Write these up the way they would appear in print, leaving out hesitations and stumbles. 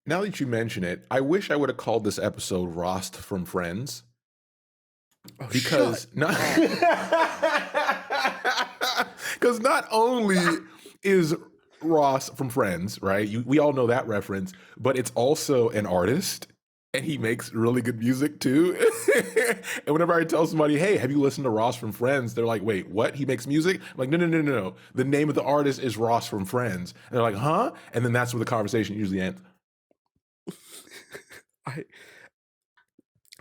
Now that you mention it, I wish I would have called this episode Rhaast from Friends. Oh, Because not because not only is Ross from Friends, right? We all know that reference, but it's also an artist and he makes really good music too. And whenever I tell somebody, hey, have you listened to Ross from Friends? They're like, wait, what? He makes music? I'm like, no. The name of the artist is Ross from Friends. And they're like, huh? And then that's where the conversation usually ends.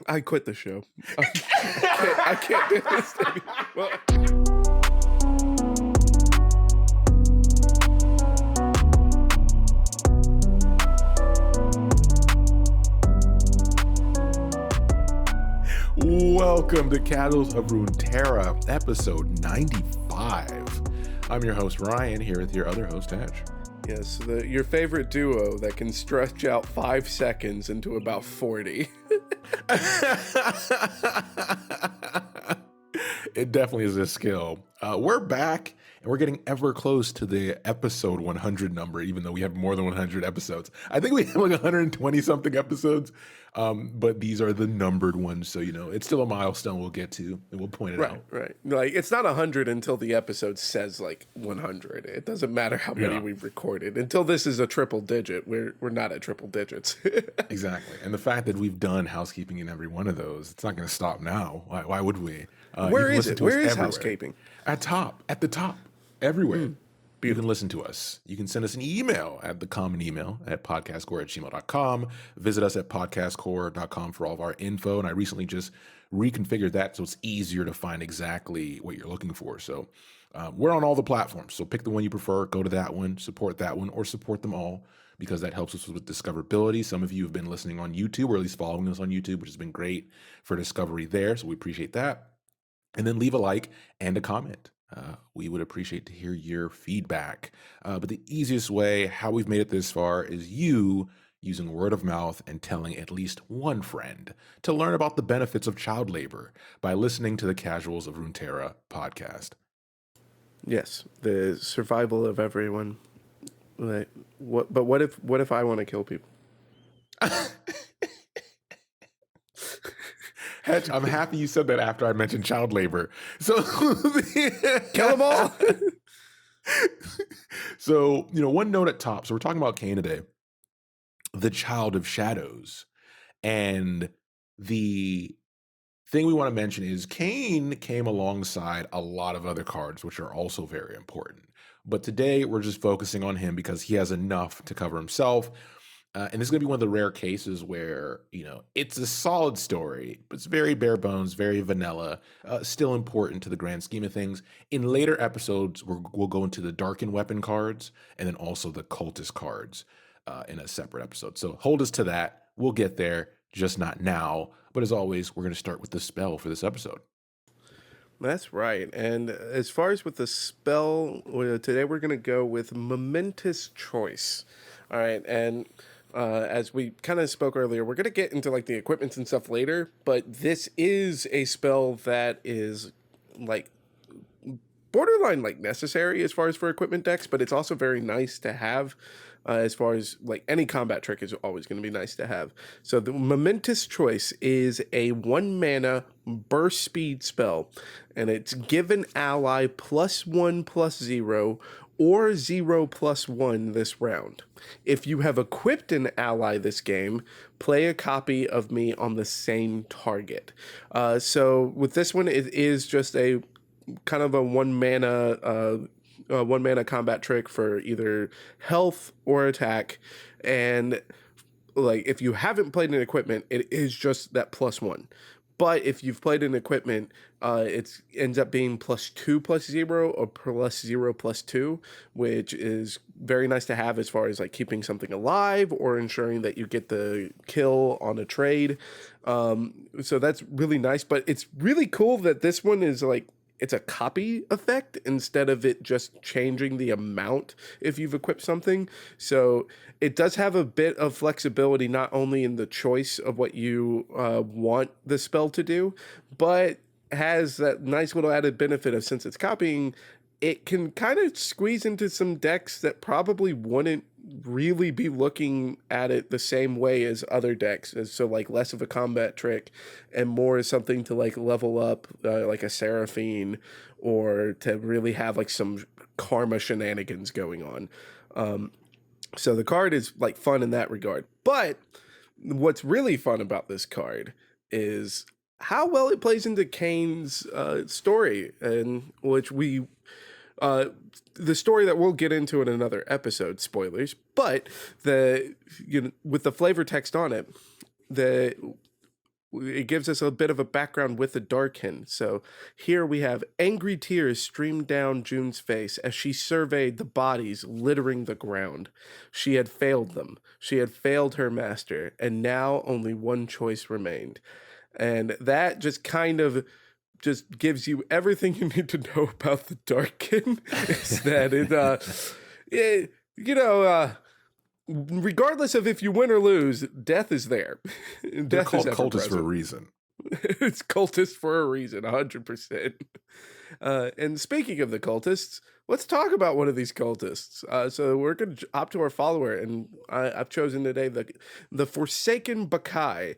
I quit the show. I can't do this anymore. Welcome to Castles of Runeterra, episode 95. I'm your host, Ryan, here with your other host, Edge. Yes, your favorite duo that can stretch out 5 seconds into about 40. It definitely is a skill. We're back, and we're getting ever close to the episode 100 number, even though we have more than 100 episodes. I think we have like 120-something episodes, but these are the numbered ones, so, it's still a milestone we'll get to, and we'll point it out. Right. Like, it's not 100 until the episode says, like, 100. It doesn't matter how many we've recorded. Until this is a triple digit, we're not at triple digits. Exactly. And the fact that we've done housekeeping in every one of those, it's not going to stop now. Why would we? Where is it? Where is housekeeping? At the top, everywhere. You can listen to us. You can send us an email at the common email at podcastcore@gmail.com. Visit us at podcastcore.com for all of our info. And I recently just reconfigured that so it's easier to find exactly what you're looking for. So we're on all the platforms. So pick the one you prefer, go to that one, support that one, or support them all, because that helps us with discoverability. Some of you have been listening on YouTube, or at least following us on YouTube, which has been great for discovery there. So we appreciate that. And then leave a like and a comment. We would appreciate to hear your feedback. But the easiest way, how we've made it this far, is you using word of mouth and telling at least one friend to learn about the benefits of child labor by listening to the Casuals of Runeterra podcast. Yes, the survival of everyone. Like, what if I want to kill people? Hedge, I'm happy you said that after I mentioned child labor. So kill them all. So, one note at top. So we're talking about Kayn today, the child of shadows. And the thing we want to mention is Kayn came alongside a lot of other cards, which are also very important. But today we're just focusing on him because he has enough to cover himself. And this is going to be one of the rare cases where, it's a solid story, but it's very bare bones, very vanilla, still important to the grand scheme of things. In later episodes, we'll go into the Darkened Weapon cards and then also the Cultist cards in a separate episode. So hold us to that. We'll get there, just not now. But as always, we're going to start with the spell for this episode. That's right. And as far as with the spell, today we're going to go with Momentous Choice. All right. And as we kind of spoke earlier, we're going to get into like the equipments and stuff later, but this is a spell that is like borderline like necessary as far as for equipment decks, but it's also very nice to have as far as like any combat trick is always going to be nice to have. So the Momentous Choice is a 1 mana burst speed spell, and it's give an ally +1/+0 or 0/+1 this round. If you have equipped an ally this game, play a copy of me on the same target. So with this one, it is just a kind of a 1 mana combat trick for either health or attack. And like if you haven't played an equipment, it is just that +1. But if you've played an equipment, it ends up being +2/+0 or +0/+2, which is very nice to have as far as like keeping something alive or ensuring that you get the kill on a trade. So that's really nice. But it's really cool that this one is like, it's a copy effect instead of it just changing the amount if you've equipped something. So it does have a bit of flexibility, not only in the choice of what you want the spell to do, but has that nice little added benefit of, since it's copying, it can kind of squeeze into some decks that probably wouldn't really be looking at it the same way as other decks. And so like less of a combat trick and more as something to like level up, like a Seraphine, or to really have like some karma shenanigans going on. So the card is like fun in that regard. But what's really fun about this card is how well it plays into Kayn's story, and which uh, the story that we'll get into in another episode. Spoilers, but with the flavor text on it, the it gives us a bit of a background with the Darkin. So here we have angry tears streamed down June's face as she surveyed the bodies littering the ground. She had failed them. She had failed her master, and now only one choice remained. And that just kind of just gives you everything you need to know about the Darkin. Is that regardless of if you win or lose, death is there. They're called cultists for a reason. It's cultists for a reason, 100%. And speaking of the cultists, let's talk about one of these cultists. So we're going to hop to our follower, and I've chosen today the Forsaken Bakai.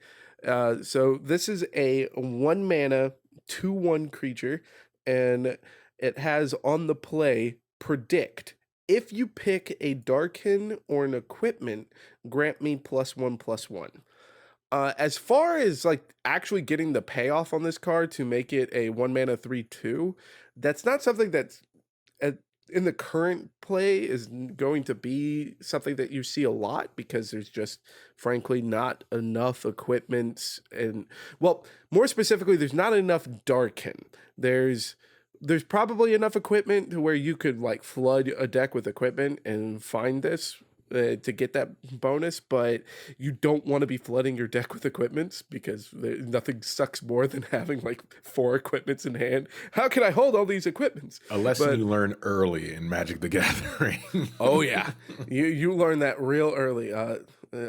So this is a 1 mana, 2/1 creature, and it has on the play predict. If you pick a Darkin or an equipment, grant me +1/+1. As far as like actually getting the payoff on this card to make it a 1 mana 3/2, that's not something that's in the current play is going to be something that you see a lot, because there's just frankly not enough equipment, and well, more specifically, there's not enough Darkin. There's probably enough equipment to where you could like flood a deck with equipment and find this to get that bonus, but you don't want to be flooding your deck with equipments, because nothing sucks more than having like 4 equipments in hand. How can I hold all these equipments? A lesson you learn early in Magic the Gathering. Oh yeah, you learn that real early.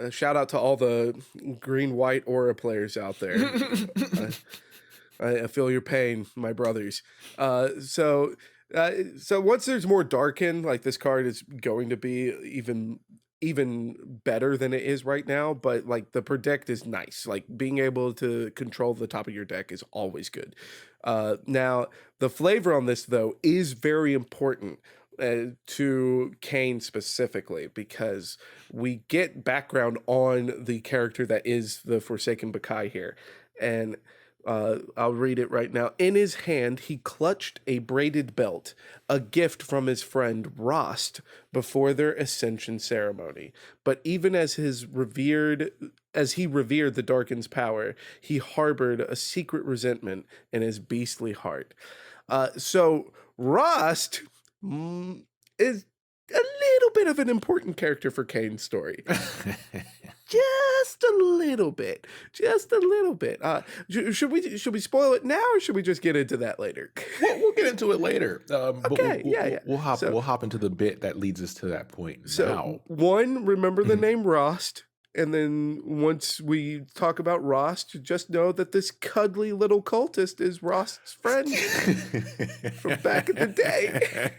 Shout out to all the green-white aura players out there. I feel your pain, my brothers. So once there's more Darkin, like this card is going to be even better than it is right now. But like the predict is nice. Like being able to control the top of your deck is always good. Now the flavor on this though is very important to Kayn specifically, because we get background on the character that is the Forsaken Bakai here, and I'll read it right now. In his hand, he clutched a braided belt, a gift from his friend Rhaast before their ascension ceremony. But even as he revered the Darkin's power, he harbored a secret resentment in his beastly heart. So Rhaast is a little bit of an important character for Kayn's story. Just a little bit. Should we spoil it now, or should we just get into that later? We'll get into it later. Okay, yeah. We'll hop into the bit that leads us to that point. So, one, remember the name Rhaast, and then once we talk about Rhaast, just know that this cuddly little cultist is Rhaast's friend from back in the day.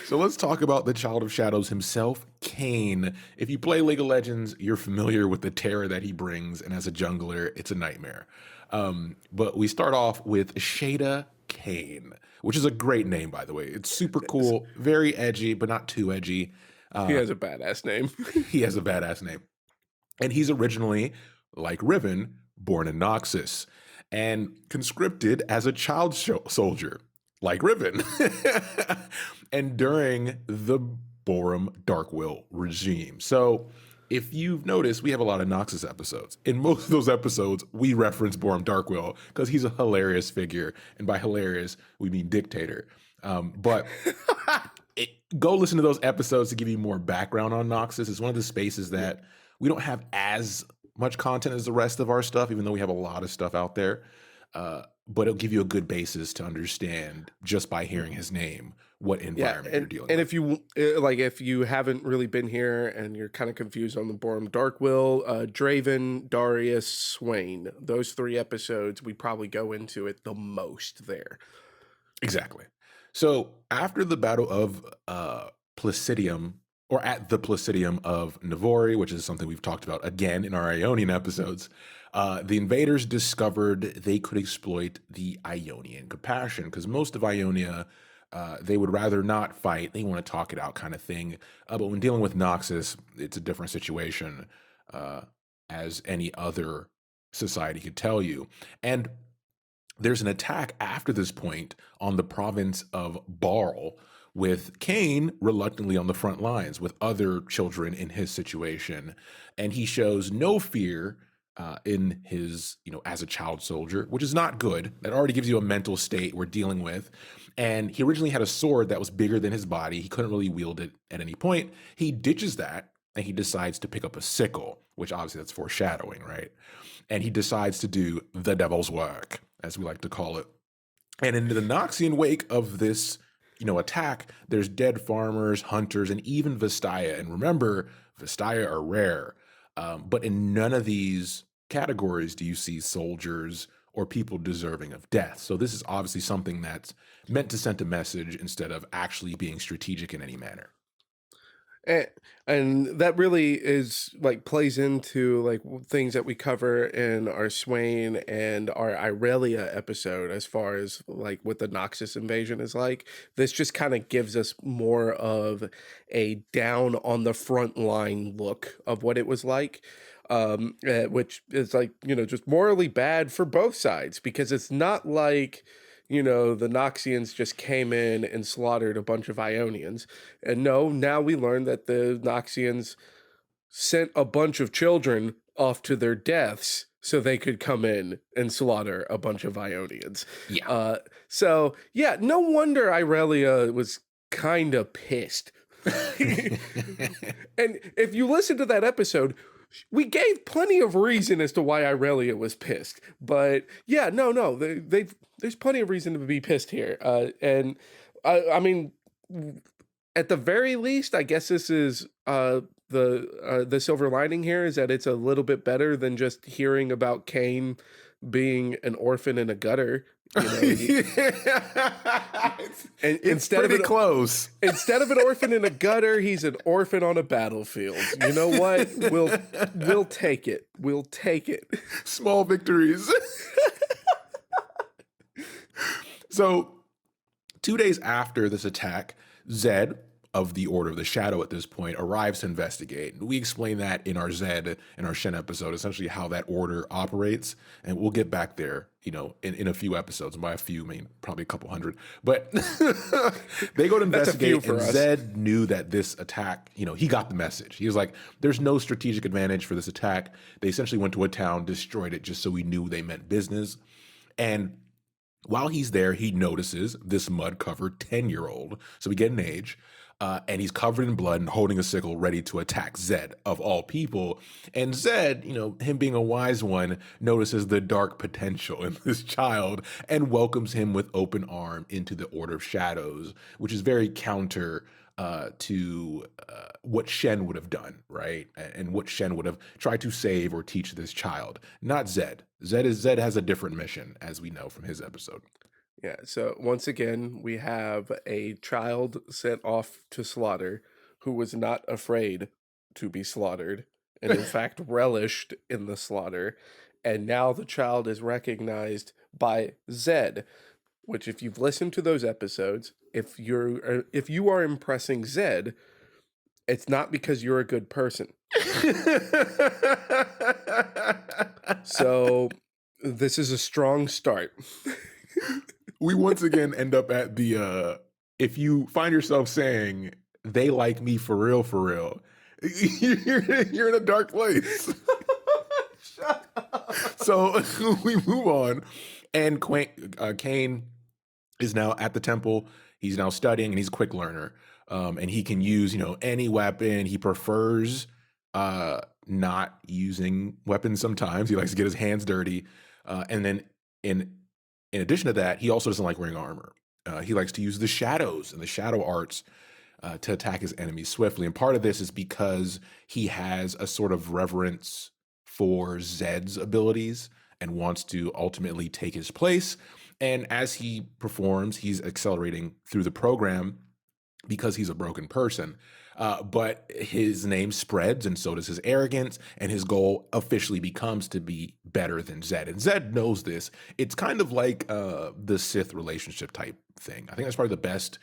So let's talk about the Child of Shadows himself, Kayn. If you play League of Legends, you're familiar with the terror that he brings, and as a jungler, it's a nightmare. But we start off with Shada Kayn, which is a great name, by the way. It's super cool, very edgy, but not too edgy. He has a badass name. He has a badass name. And he's originally, like Riven, born in Noxus, and conscripted as a child soldier, like Riven. And during the Borum Darkwill regime. So if you've noticed, we have a lot of Noxus episodes. In most of those episodes, we reference Borum Darkwill because he's a hilarious figure. And by hilarious, we mean dictator. But go listen to those episodes to give you more background on Noxus. It's one of the spaces that we don't have as much content as the rest of our stuff, even though we have a lot of stuff out there. But it'll give you a good basis to understand just by hearing his name what environment you're dealing with. And if you haven't really been here and you're kind of confused on the Borum Darkwill, Draven, Darius, Swain, those 3 episodes, we probably go into it the most there. Exactly. So after the Battle of Placidium, or at the Placidium of Navori, which is something we've talked about again in our Ionian episodes, the invaders discovered they could exploit the Ionian compassion, because most of Ionia, they would rather not fight. They want to talk it out kind of thing. But when dealing with Noxus, it's a different situation, uh, as any other society could tell you. And there's an attack after this point on the province of Barl, with Kayn reluctantly on the front lines with other children in his situation. And he shows no fear in his, as a child soldier, which is not good. That already gives you a mental state we're dealing with. And he originally had a sword that was bigger than his body. He couldn't really wield it at any point. He ditches that and he decides to pick up a sickle, which obviously that's foreshadowing, right? And he decides to do the devil's work, as we like to call it. And in the Noxian wake of this, attack, there's dead farmers, hunters, and even Vestaya. And remember, Vestaya are rare. But in none of these categories do you see soldiers or people deserving of death. So this is obviously something that's meant to send a message instead of actually being strategic in any manner. And that really is like plays into like things that we cover in our Swain and our Irelia episode as far as like what the Noxus invasion is like. This just kind of gives us more of a down on the front line look of what it was like. Which is like, just morally bad for both sides, because it's not like, the Noxians just came in and slaughtered a bunch of Ionians. And no, now we learn that the Noxians sent a bunch of children off to their deaths so they could come in and slaughter a bunch of Ionians. Yeah. So, yeah, no wonder Irelia was kind of pissed. And if you listen to that episode, we gave plenty of reason as to why Irelia was pissed. But yeah, no, there's plenty of reason to be pissed here. And I mean, at the very least, I guess this is the silver lining here is that it's a little bit better than just hearing about Kayn being an orphan in a gutter. And instead of close. Instead of an orphan in a gutter, he's an orphan on a battlefield. You know what? We'll take it. We'll take it. Small victories. So 2 days after this attack, Zed of the Order of the Shadow at this point arrives to investigate. We explain that in our Zed and our Shen episode, essentially how that order operates. And we'll get back there, in a few episodes. And by a few, I mean probably a couple hundred. But they go to investigate, and Zed knew that this attack, he got the message. He was like, there's no strategic advantage for this attack. They essentially went to a town, destroyed it just so we knew they meant business. And while he's there, he notices this mud-covered 10-year-old. So we get an age. And he's covered in blood and holding a sickle ready to attack Zed, of all people. And Zed, him being a wise one, notices the dark potential in this child and welcomes him with open arm into the Order of Shadows, which is very counter to what Shen would have done, right? And what Shen would have tried to save or teach this child. Not Zed. Zed has a different mission, as we know from his episode. Yeah, so once again, we have a child sent off to slaughter who was not afraid to be slaughtered and in fact relished in the slaughter. And now the child is recognized by Zed, which if you've listened to those episodes, if you are impressing Zed, it's not because you're a good person. So this is a strong start. We once again end up at the if you find yourself saying they like me for real, you're in a dark place. Shut up. So we move on, and Kayn is now at the temple. He's now studying, and he's a quick learner, and he can use any weapon. He prefers not using weapons. Sometimes he likes to get his hands dirty, and then in addition to that, he also doesn't like wearing armor. He likes to use the shadows and the shadow arts to attack his enemies swiftly. And part of this is because he has a sort of reverence for Zed's abilities and wants to ultimately take his place. And as he performs, he's accelerating through the program because he's a broken person. But his name spreads, and so does his arrogance, and his goal officially becomes to be better than Zed. And Zed knows this. It's kind of like the Sith relationship type thing. I think that's probably the best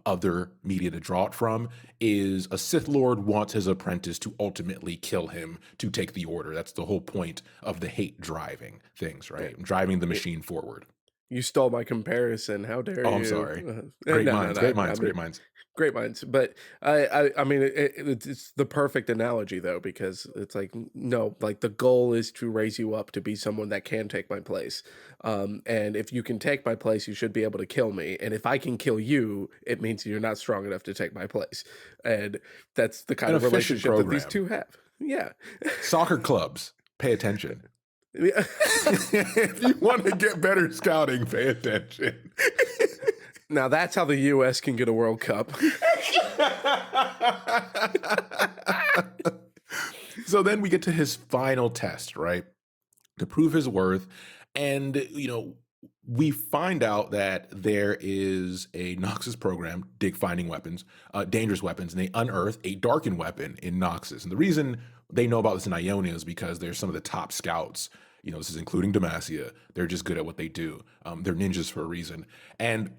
other media to draw it from is a Sith Lord wants his apprentice to ultimately kill him to take the order. That's the whole point of the hate driving things, right? Driving the machine forward. You stole my comparison. How dare you? Oh, I'm sorry. No, Great minds, great minds, I mean, great minds. great minds. But I mean, it's the perfect analogy though, because it's like, no, like the goal is to raise you up to be someone that can take my place. And if you can take my place, you should be able to kill me. And if I can kill you, it means you're not strong enough to take my place. And that's the kind of relationship that these two have. Yeah. Soccer clubs, pay attention. Yeah. If you want to get better scouting, pay attention. Now that's how the U.S. can get a World Cup. So then we get to his final test, right? To prove his worth. And, we find out that there is a Noxus program, finding weapons, dangerous weapons, and they unearth a darkened weapon in Noxus. And the reason they know about this in Ionia is because they're some of the top scouts. This is including Demacia. They're just good at what they do. They're ninjas for a reason. And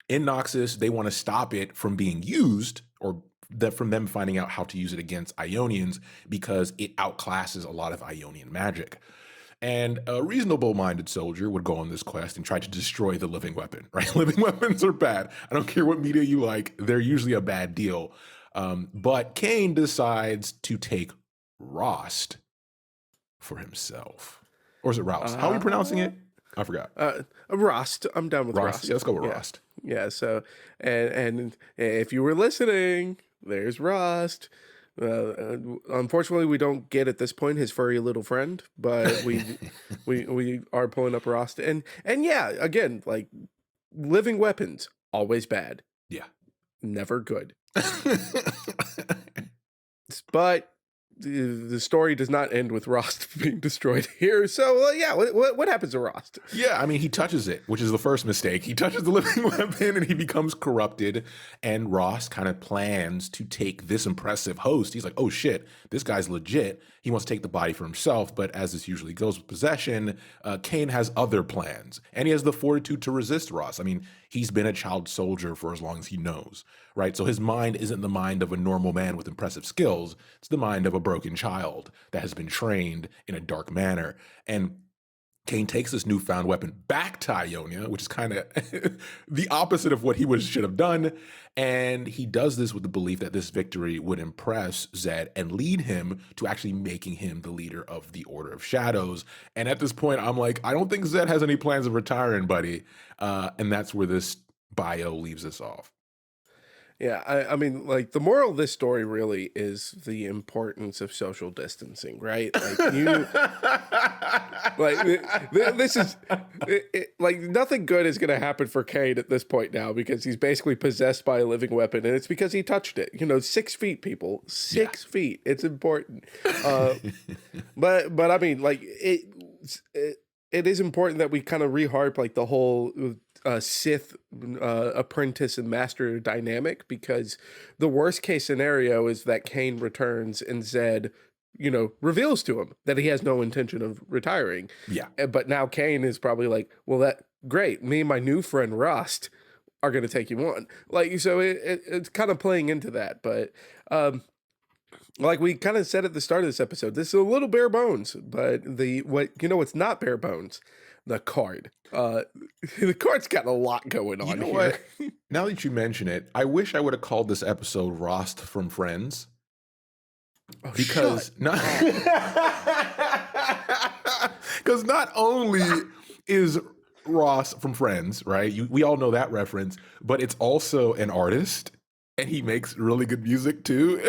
in Noxus, they want to stop it from being used or from them finding out how to use it against Ionians because it outclasses a lot of Ionian magic. And a reasonable-minded soldier would go on this quest and try to destroy the living weapon, right? Living weapons are bad. I don't care what media you like. They're usually a bad deal. But Kayn decides to take Rhaast for himself. Or is it Rhaast? How are you pronouncing it? I forgot. Rhaast. I'm down with Rhaast. Yeah, let's go with Rhaast. Yeah, so, and if you were listening, there's Rhaast. Unfortunately, we don't get at this point his furry little friend, but we are pulling up Rhaast, and yeah, again, like living weapons always bad, yeah, never good. But the story does not end with Rhaast being destroyed here. So yeah, what happens to Rhaast? Yeah, I mean, he touches it, which is the first mistake. He touches the living weapon and he becomes corrupted. And Rhaast kind of plans to take this impressive host. He's like, oh shit, this guy's legit. He wants to take the body for himself. But as this usually goes with possession, Kayn has other plans. And he has the fortitude to resist Rhaast. I mean, he's been a child soldier for as long as he knows, right? So his mind isn't the mind of a normal man with impressive skills. It's the mind of a broken child that has been trained in a dark manner. And Kayn takes this newfound weapon back to Ionia, which is kind of the opposite of what he should have done. And he does this with the belief that this victory would impress Zed and lead him to actually making him the leader of the Order of Shadows. And at this point, I'm like, I don't think Zed has any plans of retiring, buddy. And that's where this bio leaves us off. Yeah, I mean, like the moral of this story really is the importance of social distancing, right? Like this is like nothing good is going to happen for Kayn at this point now because he's basically possessed by a living weapon, and it's because he touched it. 6 feet, people, 6 feet. It's important. But I mean, like it is important that we kind of reharp like the whole Sith apprentice and master dynamic, because the worst case scenario is that Kayn returns and Zed, reveals to him that he has no intention of retiring. Yeah. But now Kayn is probably like, well, that great. Me and my new friend Rhaast are going to take you on. Like, so it's kind of playing into that. But like we kind of said at the start of this episode, this is a little bare bones, but what's not bare bones? The card. The card's got a lot going on here. What? Now that you mention it, I wish I would have called this episode Rhaast from Friends. Oh, because not only is Rhaast from Friends, right? We all know that reference, but it's also an artist. And he makes really good music too.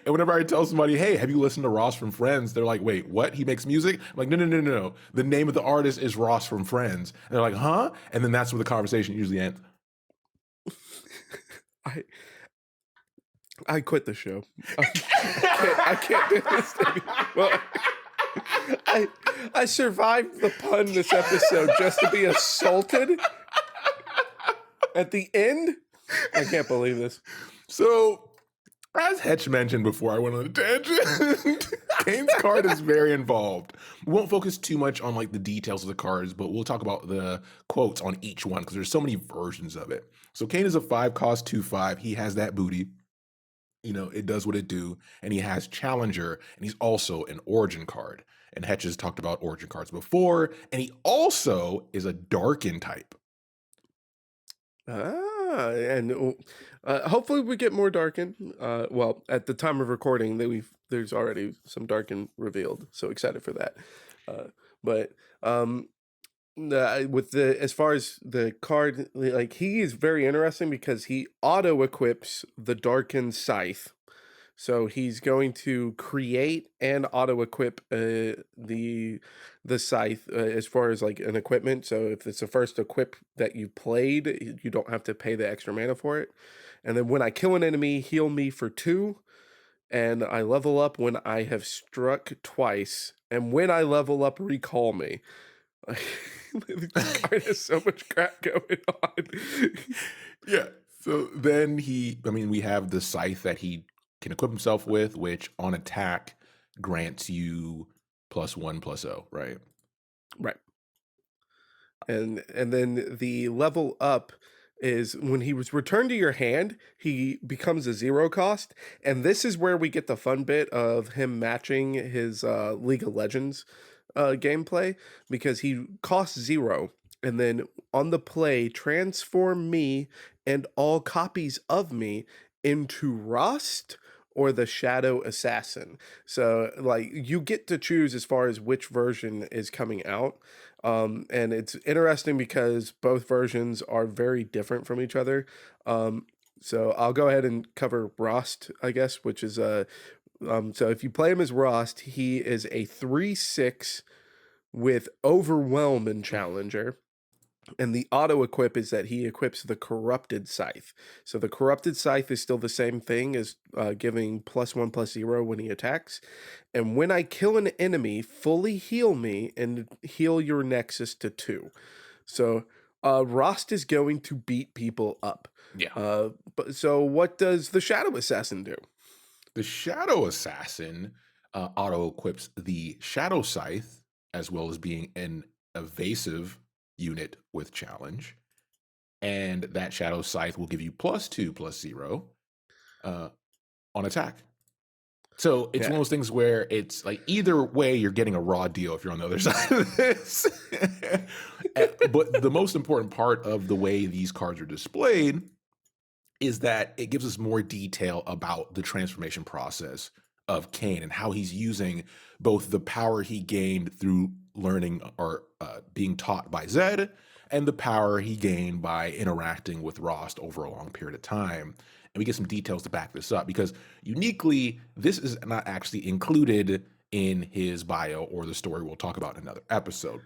And whenever I tell somebody, hey, have you listened to Rhaast from Friends? They're like, wait, what? He makes music? I'm like, no. The name of the artist is Rhaast from Friends. And they're like, huh? And then that's where the conversation usually ends. I quit the show. I can't do this anymore. I survived the pun this episode just to be assaulted at the end. I can't believe this. So, as Hetch mentioned before I went on a tangent, Kayn's card is very involved. We won't focus too much on like the details of the cards, but we'll talk about the quotes on each one because there's so many versions of it. So Kayn is a 5-cost 2/5. He has that booty. You know, it does what it do. And he has Challenger, and he's also an Origin card. And Hetch has talked about Origin cards before. And he also is a Darken type. And hopefully we get more Darken. Well, at the time of recording, there's already some Darken revealed. So excited for that. But with as far as the card, like he is very interesting because he auto equips the Darken Scythe. So he's going to create and auto equip the scythe as far as like an equipment. So if it's the first equip that you played, you don't have to pay the extra mana for it. And then when I kill an enemy, heal me for 2, and I level up when I have struck twice. And when I level up, recall me. The card has so much crap going on. Yeah. So then we have the scythe that he can equip himself with, which on attack grants you +1/+0, right? Right. And then the level up is when he was returned to your hand, he becomes a 0 cost. And this is where we get the fun bit of him matching his League of Legends gameplay, because he costs 0. And then on the play, transform me and all copies of me into Rhaast or the Shadow Assassin. So like you get to choose as far as which version is coming out. And it's interesting because both versions are very different from each other. So I'll go ahead and cover Rhaast, I guess, which is so if you play him as Rhaast, he is a 3/6 with Overwhelm and Challenger. And the auto equip is that he equips the Corrupted Scythe. So the Corrupted Scythe is still the same thing as giving +1/+0 when he attacks. And when I kill an enemy, fully heal me and heal your Nexus to 2. So Rhaast is going to beat people up. Yeah. So what does the Shadow Assassin do? The Shadow Assassin auto equips the Shadow Scythe, as well as being an evasive unit with challenge, and that Shadow Scythe will give you +2/+0 on attack. So it's one of those things where it's like either way you're getting a raw deal if you're on the other side of this. But the most important part of the way these cards are displayed is that it gives us more detail about the transformation process of Kayn and how he's using both the power he gained through learning or being taught by Zed and the power he gained by interacting with Rhaast over a long period of time. And we get some details to back this up because uniquely, this is not actually included in his bio or the story we'll talk about in another episode.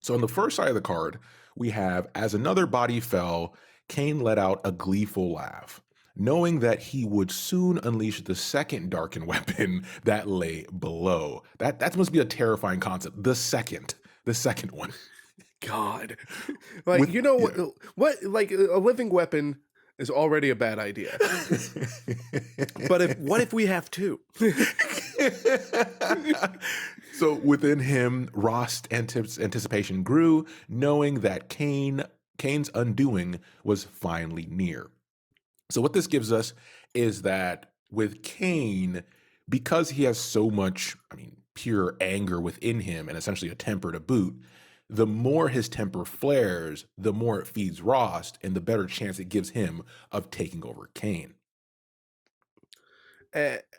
So on the first side of the card, we have, as another body fell, Kayn let out a gleeful laugh, knowing that he would soon unleash the second darkened weapon that lay below. That must be a terrifying concept. The second one. God. Like, what, like a living weapon is already a bad idea. But what if we have 2? So within him, Rhaast anticipation grew, knowing that Kayn's undoing was finally near. So what this gives us is that with Kayn, because he has so much, pure anger within him and essentially a temper to boot, the more his temper flares, the more it feeds Rhaast and the better chance it gives him of taking over Kayn.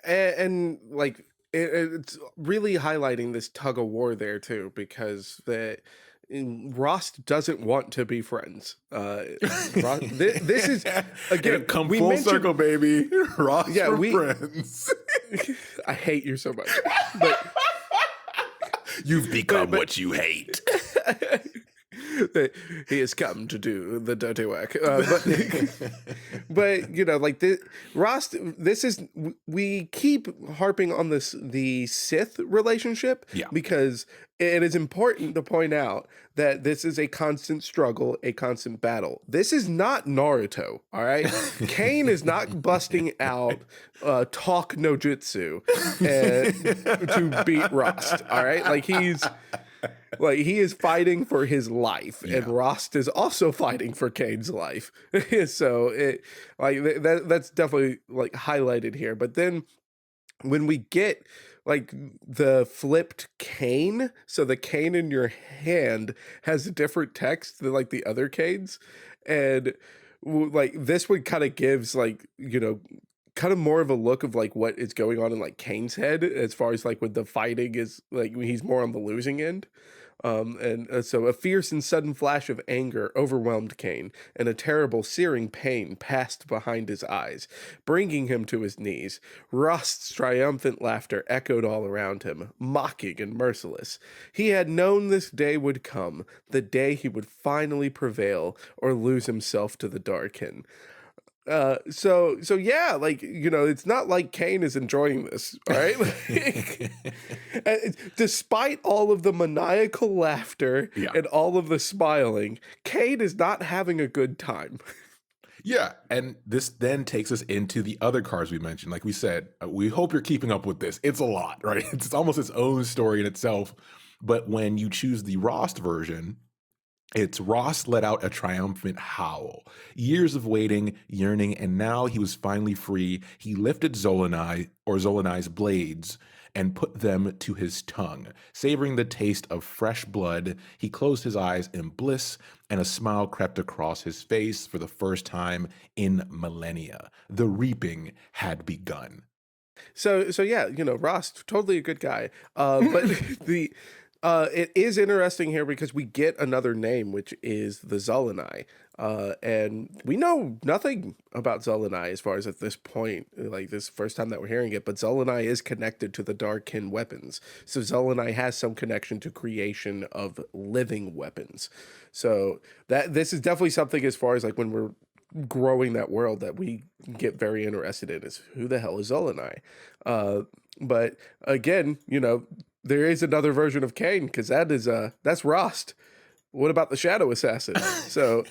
And like, it's really highlighting this tug of war there too, because Rhaast doesn't want to be friends. This is again come full circle, baby. Rhaast for friends. I hate you so much, but you've become what you hate. that he has come to do the dirty work. But like this, Rhaast. This is we keep harping on the Sith relationship Yeah. because it is important to point out that this is a constant struggle, a constant battle. This is not Naruto, all right? Kayn is not busting out talk no jutsu to beat Rhaast, all right? He is fighting for his life, and Yeah. Rhaast is also fighting for Kayn's life. So that's definitely like highlighted here. But then when we get like the flipped cane, so the cane in your hand has a different text than like the other canes, and like this one kind of gives like kind of more of a look of like what is going on in like Kane's head as far as like when the fighting is like he's more on the losing end. So a fierce and sudden flash of anger overwhelmed Kayn, and a terrible searing pain passed behind his eyes, bringing him to his knees. Rost's triumphant laughter echoed all around him, mocking and merciless. He had known this day would come, the day he would finally prevail or lose himself to the Darkin. So yeah, like it's not like Kayn is enjoying this, all right? Despite all of the maniacal laughter Yeah. and all of the smiling, Kayn is not having a good time. Yeah, and this then takes us into the other cards we mentioned. Like we said, we hope you're keeping up with this. It's a lot, right? It's almost its own story in itself. But when you choose the Rhaast version, it's Rhaast let out a triumphant howl. Years of waiting, yearning, and now he was finally free. He lifted Zolanai's blades and put them to his tongue. Savoring the taste of fresh blood, he closed his eyes in bliss, and a smile crept across his face for the first time in millennia. The reaping had begun. So yeah, Rhaast, totally a good guy. But the it is interesting here because we get another name, which is the Zolanai. And we know nothing about Zolanai as far as at this point, like this first time that we're hearing it, but Zolanai is connected to the Darkin weapons. So Zolanai has some connection to creation of living weapons. So that this is definitely something as far as like when we're growing that world that we get very interested in is who the hell is Zolanai? But again, there is another version of Kayn because that's Rhaast. What about the Shadow Assassin? So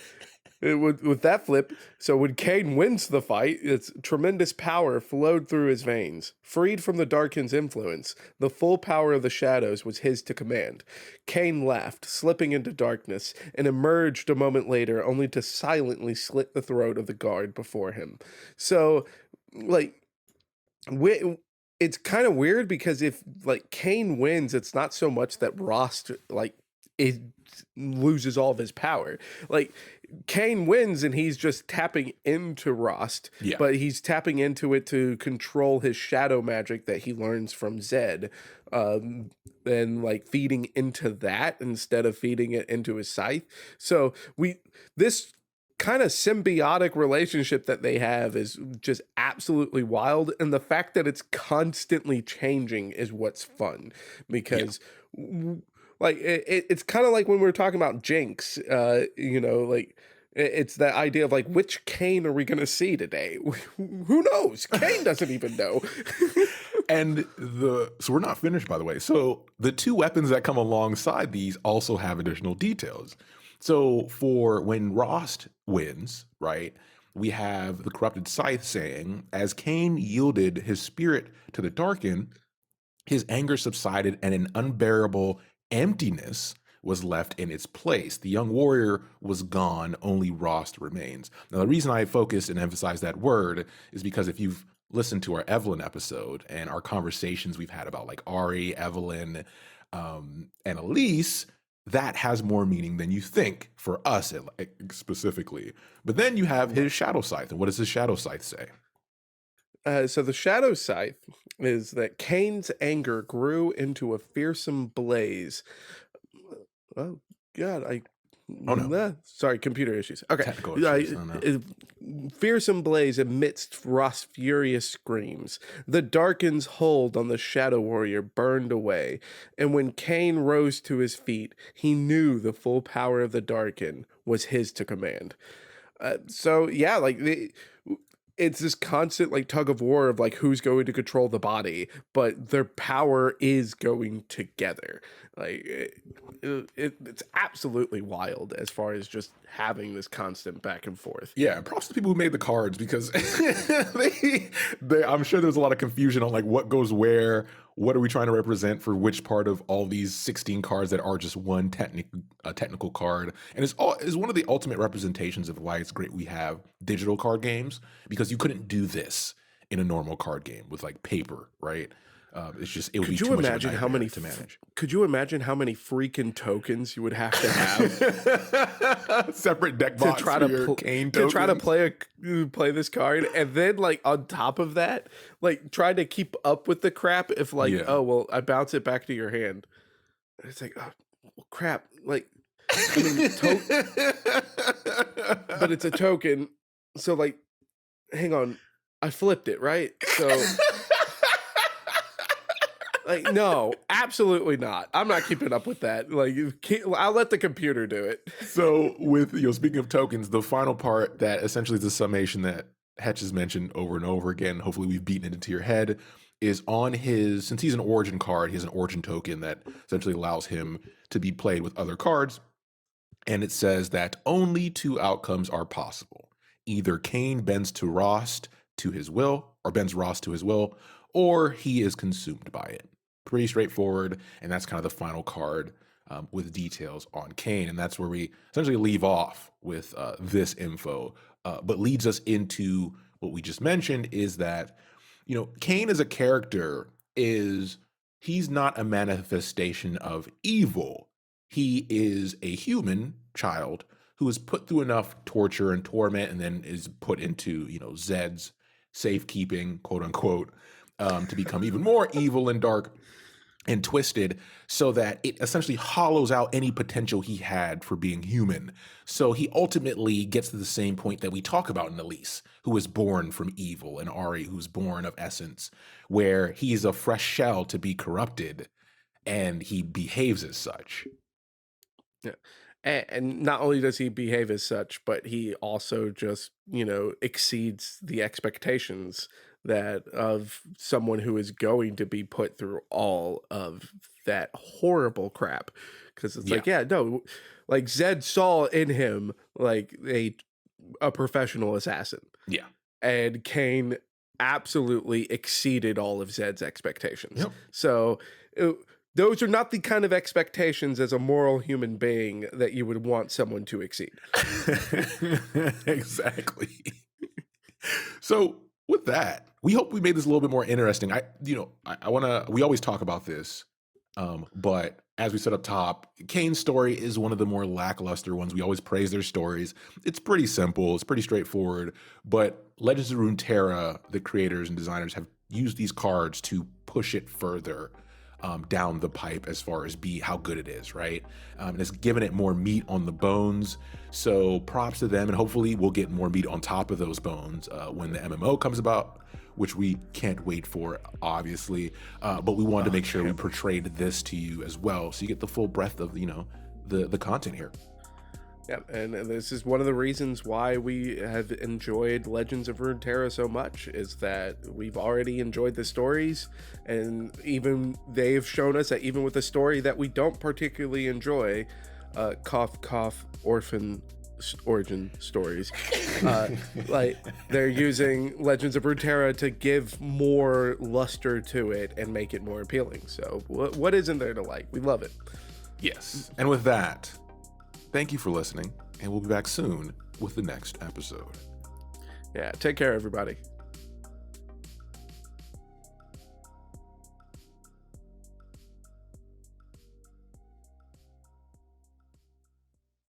with that flip, so when Kayn wins the fight, its tremendous power flowed through his veins. Freed from the Darkin's influence, the full power of the shadows was his to command. Kayn laughed, slipping into darkness, and emerged a moment later only to silently slit the throat of the guard before him. So, like, it's kind of weird because if like Kayn wins, it's not so much that Rhaast like it loses all of his power. Like Kayn wins and he's just tapping into Rhaast, Yeah. but he's tapping into it to control his shadow magic that he learns from Zed, and like feeding into that instead of feeding it into his scythe. So this kind of symbiotic relationship that they have is just absolutely wild, and the fact that it's constantly changing is what's fun because like it's kind of like when we were talking about Jinx, like it's that idea of like which Kayn are we going to see today? Who knows? Kayn doesn't even know. And so we're not finished, by the way. So the two weapons that come alongside these also have additional details. So for when Rhaast wins, right, we have the corrupted scythe saying, as Kayn yielded his spirit to the Darkin, his anger subsided and an unbearable emptiness was left in its place. The young warrior was gone, only Rhaast remains. Now, the reason I focused and emphasized that word is because if you've listened to our Evelyn episode and our conversations we've had about like Ari, Evelyn, and Elise, that has more meaning than you think for us specifically. But then you have his shadow scythe. And what does his shadow scythe say? So the shadow scythe is that Kayn's anger grew into a fearsome blaze. Oh God, Oh, no. Sorry, computer issues. Okay. Technical issues. Oh, no. Fearsome blaze amidst Rhaast's furious screams. The Darken's hold on the Shadow Warrior burned away, and when Kayn rose to his feet, he knew the full power of the Darken was his to command. So yeah, like it's this constant like tug of war of like who's going to control the body, but their power is going together. Like it's absolutely wild as far as just having this constant back and forth. Yeah, props to people who made the cards because I'm sure there was a lot of confusion on like what goes where, what are we trying to represent for which part of all these 16 cards that are just one technical card. And it's one of the ultimate representations of why it's great we have digital card games, because you couldn't do this in a normal card game with like paper, right? It's just it would be too much of a nightmare to manage. Could you imagine how many freaking tokens you would have to have? Separate deck box to try to play this card, and then like on top of that, like trying to keep up with the crap. If like oh well, I bounce it back to your hand. It's like oh well, crap. Like I mean, but it's a token. So like, hang on, I flipped it right. So. Like, no, absolutely not. I'm not keeping up with that. Like, I'll let the computer do it. So with, speaking of tokens, the final part that essentially is a summation that Hetch has mentioned over and over again, hopefully we've beaten it into your head, is on his, since he's an origin card, he has an origin token that essentially allows him to be played with other cards. And it says that only two outcomes are possible. Either Kayn bends Rhaast to his will, or he is consumed by it. Pretty straightforward, and that's kind of the final card with details on Kayn, and that's where we essentially leave off with this info, but leads us into what we just mentioned is that, Kayn as a character he's not a manifestation of evil. He is a human child who is put through enough torture and torment and then is put into, Zed's safekeeping, quote unquote, to become even more evil and dark and twisted, so that it essentially hollows out any potential he had for being human. So he ultimately gets to the same point that we talk about in Elise, who is born from evil, and Ari, who's born of essence, where he's a fresh shell to be corrupted, and he behaves as such. Yeah. And not only does he behave as such, but he also just, exceeds the expectations that of someone who is going to be put through all of that horrible crap. Because it's like Zed saw in him like a professional assassin. Yeah. And Kayn absolutely exceeded all of Zed's expectations. Yep. So those are not the kind of expectations as a moral human being that you would want someone to exceed. Exactly. So with that, we hope we made this a little bit more interesting. We always talk about this, but as we said up top, Kayn's story is one of the more lackluster ones. We always praise their stories. It's pretty simple. It's pretty straightforward, but Legends of Runeterra, the creators and designers, have used these cards to push it further down the pipe as far as how good it is, right? And it's given it more meat on the bones. So props to them, and hopefully we'll get more meat on top of those bones when the MMO comes about, which we can't wait for, obviously. But we wanted to make sure we portrayed this to you as well, so you get the full breadth of the content here. Yeah, and this is one of the reasons why we have enjoyed Legends of Runeterra so much, is that we've already enjoyed the stories, and even they've shown us that even with a story that we don't particularly enjoy, cough, cough, orphan origin stories, like they're using Legends of Runeterra to give more luster to it and make it more appealing. So what isn't there to like? We love it. Yes, and with that, thank you for listening, and we'll be back soon with the next episode. Yeah, take care, everybody.